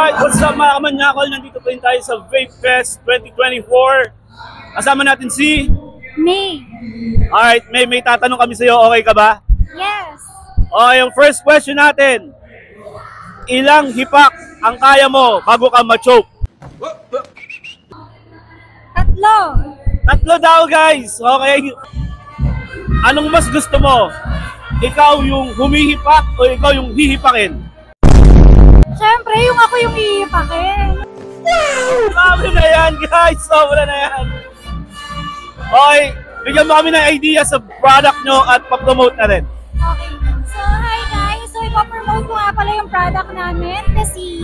Alright, what's up mga kamanyakol? Nandito pa rin tayo sa Vape Fest 2024. Kasama natin si May. Alright, may tatanong kami sa'yo. Okay ka ba? Yes. Okay, yung first question natin. Ilang hipak ang kaya mo bago ka ma-choke? Tatlo. Tatlo daw, guys. Okay. Anong mas gusto mo? Ikaw yung humihipak o ikaw yung hihipakin? Siyempre, yung ako yung iipakin. Sobra na yan, guys. Sobra na yan. Okay, bigyan mo kami ng idea sa product nyo at pa-promote na rin. Okay. So, hi guys. So, ipapromote ko nga pala yung product namin kasi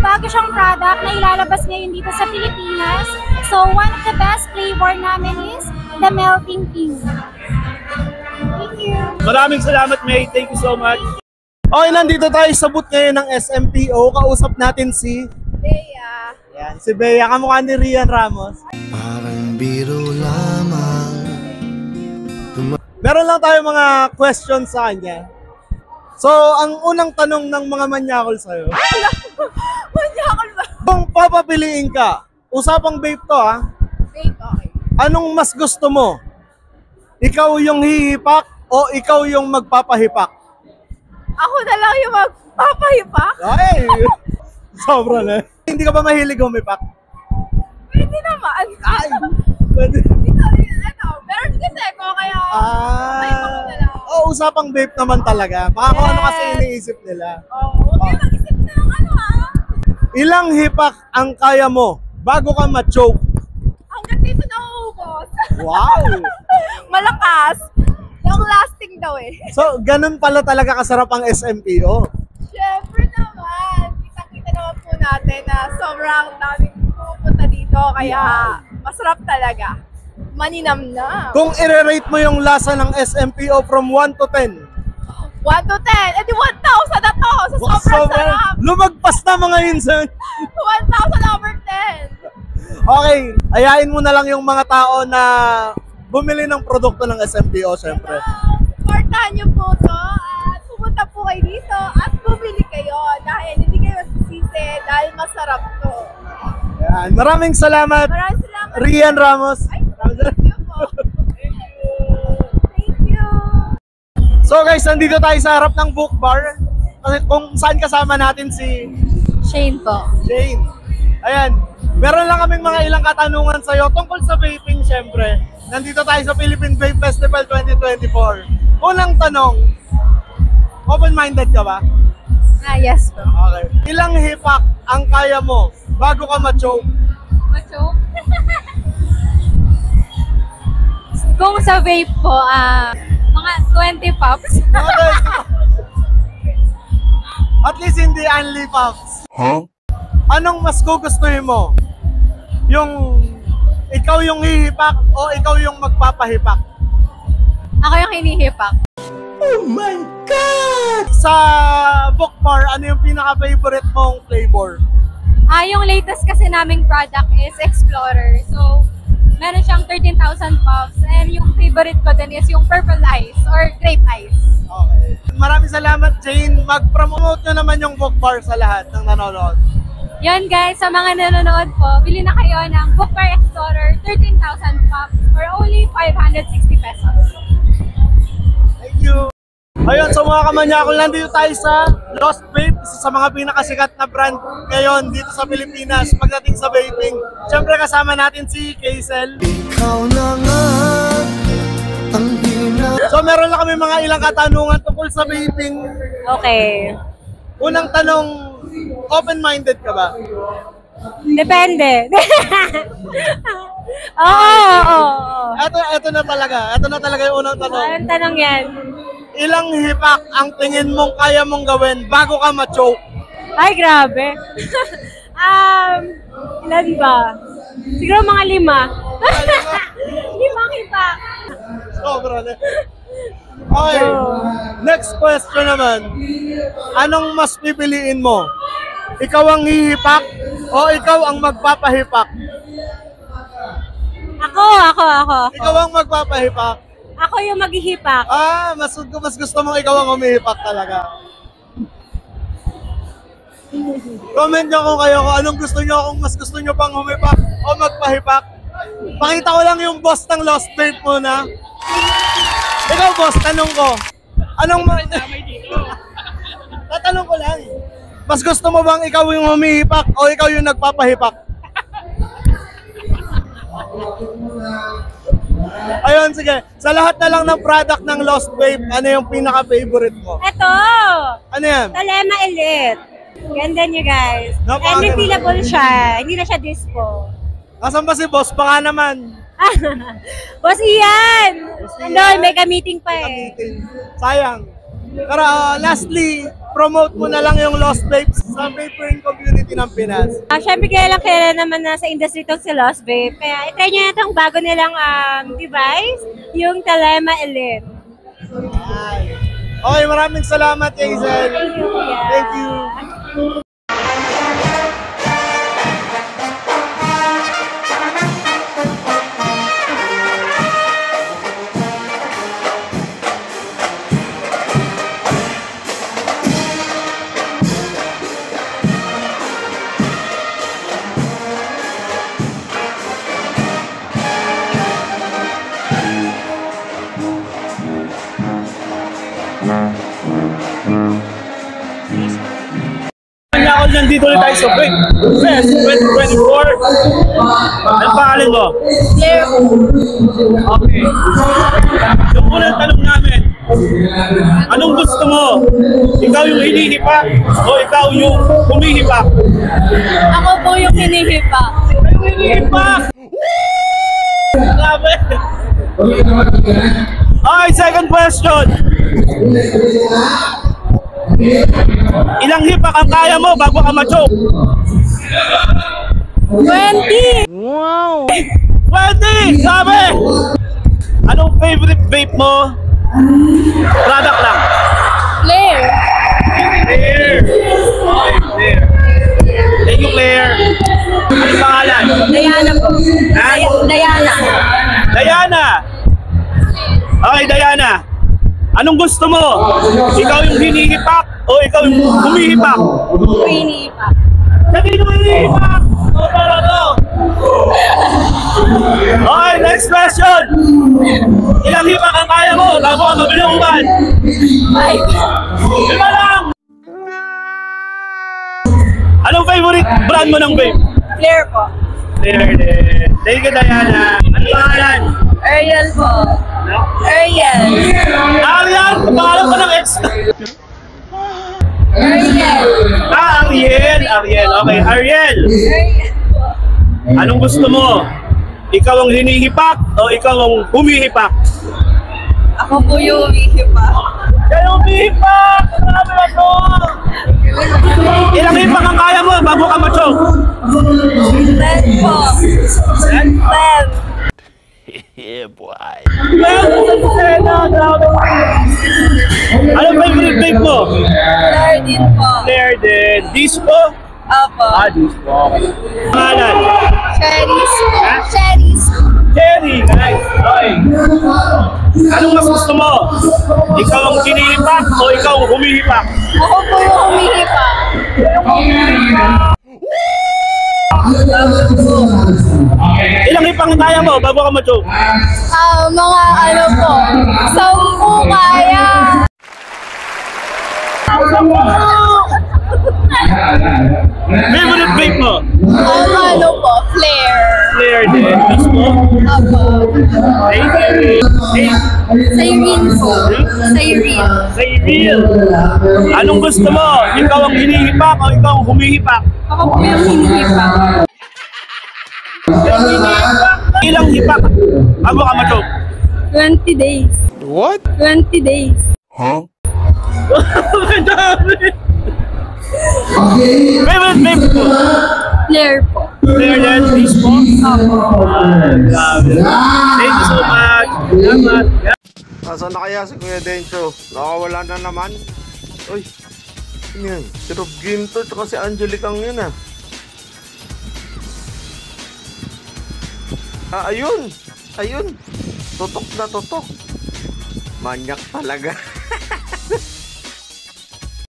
bago siyang product na ilalabas ngayon dito sa Pilipinas. So, one of the best flavor namin is the Melting Pink. Thank you. Maraming salamat, May. Thank you so much. Okay, nandito tayo sa booth ngayon ng SMPO. Kausap natin si Bea. Yan, si Bea, kamukha ni Rian Ramos. Parang biro lamang. Meron lang tayo mga questions sa kanya. So, ang unang tanong ng mga manyakol sa'yo. Manyakol ba? Kung papapiliin ka, usapang vape to ha, Vape, okay. anong mas gusto mo? Ikaw yung hihipak o ikaw yung magpapahipak? Ako na lang yung magpapahipak? Ay! Sobra na. Hindi ka ba mahilig humipak? Pwede naman. Ay! Pwede. Meron kasi ako kaya Ah! ko na lang. Oh, usapang vape naman talaga. Baka kung ano kasi iniisip nila. Huwag kayo mag-isip na ng ano ha. Ilang hipak ang kaya mo bago ka ma-choke? Hanggang dito nauubos. Wow! Malakas. Long lasting daw eh. So, ganun pala talaga kasarap ang SMPO. Siyempre naman. Kita-kita naman po natin na sobrang daming pupunta dito. Kaya masarap talaga. Maninamnam. Kung i-rate mo yung lasa ng SMPO from 1 to 10. 1 to 10. Edi 1,000 na to. Sa sobrang sarap. Lumagpas na mga insan. 1,000 over 10. Okay, ayain mo na lang yung mga tao na bumili ng produkto ng SMPO, syempre. Supportahan niyo po to at pumunta po kayo dito at bumili kayo dahil hindi kayo masisisi dahil masarap to. Yan. Maraming salamat, Maraming salamat. Rian Ramos. Ay, thank you po. Thank you. So guys, nandito tayo sa harap ng book bar. Kasi kung saan kasama natin si Shane po. Jane. Ayan, meron lang kaming mga ilang katanungan sa'yo tungkol sa vaping, syempre. Nandito tayo sa Philippine Vape Festival 2024. Unang tanong, open-minded ka ba? Yes po. Okay. Ilang hipak ang kaya mo bago ka ma-choke? Ma-choke? Kung sa vape po, mga 20 puffs. At least hindi only puffs. Huh? Anong mas gugustuhin mo? Yung ikaw yung hihipak o ikaw yung magpapahipak? Ako yung hinihipak. Oh my God! Sa book bar, ano yung pinaka-favorite mong flavor? Yung latest kasi naming product is Explorer. So, meron siyang 13,000 puffs. And yung favorite ko din is yung Purple Ice or Grape Ice. Okay. Maraming salamat, Jane. Mag-promote nyo naman yung book bar sa lahat ng nanonood. Yun guys, sa mga nanonood po, bili na kayo ng Book Bar Explorer 13,000 puffs for only 560 pesos. Thank you. Ayun, so mga kamanyakol, nandito tayo sa Lost Vape, isa sa mga pinakasikat na brand ngayon dito sa Pilipinas pagdating sa vaping. Siyempre kasama natin si Kaisel. Ikaw na nga ang So meron lang kami mga ilang katanungan tungkol sa vaping. Okay. Unang tanong, open-minded ka ba? Depende. Oo. Ito na talaga. Ito na talaga yung unang tanong. Anong tanong yan? Ilang hipak ang tingin mong kaya mong gawin bago ka ma-choke? Ay, grabe. Ilan ba? Siguro mga 5. 5 hipak. Sobra na. Okay, next question naman. Anong mas pipiliin mo? Ikaw ang hihipak o ikaw ang magpapahipak? Ako. Ikaw ang magpapahipak. Ako yung maghihipak. Mas gusto mong ikaw ang humihipak talaga. Comment nyo kung kayo kung anong gusto nyo, kung mas gusto nyo pang humipak o magpahipak. Pakita ko lang yung boss ng Lost Babe muna. Ikaw boss, tanong ko. Anong tatanong ko lang. Mas gusto mo bang ikaw yung humihipak o ikaw yung nagpapahipak? Ayun, sige. Sa lahat na lang ng product ng Lost Babe, ano yung pinaka-favorite mo? Ito! Ano yan? Talema Elite. Ganda niyo guys. And Napakaganda. refillable siya. Hindi na siya dispo. Nasaan ba si boss? Baka naman. Boss Ian! Ano, may ka-meeting pa eh. Gamitin. Sayang. Pero lastly, promote mo na lang yung Lost Babes sa vaping community ng Pinas. Syempre kaya naman na sa industry itong si Lost Babe. Kaya itry nyo na itong bago nilang device, yung Talema Elite. Okay, maraming salamat, Hazel. Thank you, Kuya. Thank you. Kanya ako nandito ulit tayo sa Quick Fest 2024. Ano pangalan mo? Claire. Okay. Yung unang tanong namin, anong gusto mo? Ikaw yung hinihipak o ikaw yung humihipak? Ako po yung hinihipa. Ikaw yung hinihipak! Grabe! Okay, second question. Ilang hipak ang kaya mo bago ka ma-choke? 20! 20! Sabi! Anong favorite vape mo? Product lang. Claire. Claire! Okay, Claire. Thank you, Claire. Ano pangalan? Diana po. Ha? Diana. Diana! Okay, Diana. Anong gusto mo? Ikaw yung hinihipak o ikaw yung humihipak? Hinihipa. Sabi mo hinihipak! O para to? Okay, next question. Ilang hipak ang kaya mo bago ka mabiluman? 5 lang! Anong favorite brand mo ng vape? Claire po. Claire din. Thank you, Diana. Ano pangalan? Ariel po. Ariel. Ariel! Pangalan ko ng ex. Ariel. Ariel! Ariel. Okay, Ariel. Anong gusto mo? Ikaw ang hinihipak o ikaw ang humihipak? Ako po yung humihipa. Kayo humihipak! Grabe na to! Ilang hipak ang kaya mo bago ka ma-choke? 10 po. 10. Anong favorite vape mo? Claire din po. Claire din. Dispo? Opo. Dispo. Pangalan? Cherries po. Ha? Cherries. Cherry, guys. Okay. Anong mas gusto mo? Ikaw ang hinihipak o ikaw ang humihipak? Ako po yung humihipa. Ilang hipang kaya mo bago ka ma-choke? Mga ano po. 10 kaya. Favorite vape mo? Ano po. Claire. Claire din. Dispo? Opo. Thank you. Cyrene po. Cyrene. Cyril. Anong gusto mo? Ikaw ang hinihipak o ikaw ang humihipak? Ako po yung hinihipa. Ilang hipak bago ka ma-choke? 20 days. What? 20 days. Huh? Favorite vape mo? Claire po. Claire din. Dispo? Grabe. Thank you so much. Salamat. Nasaan na kaya si Kuya Dencho? Nakawala na naman. Uy, ano yan? Si Rob Ginto tsaka si Angelic ang yun ah. Ayun! Ayun! Tutok na tutok! Manyak talaga.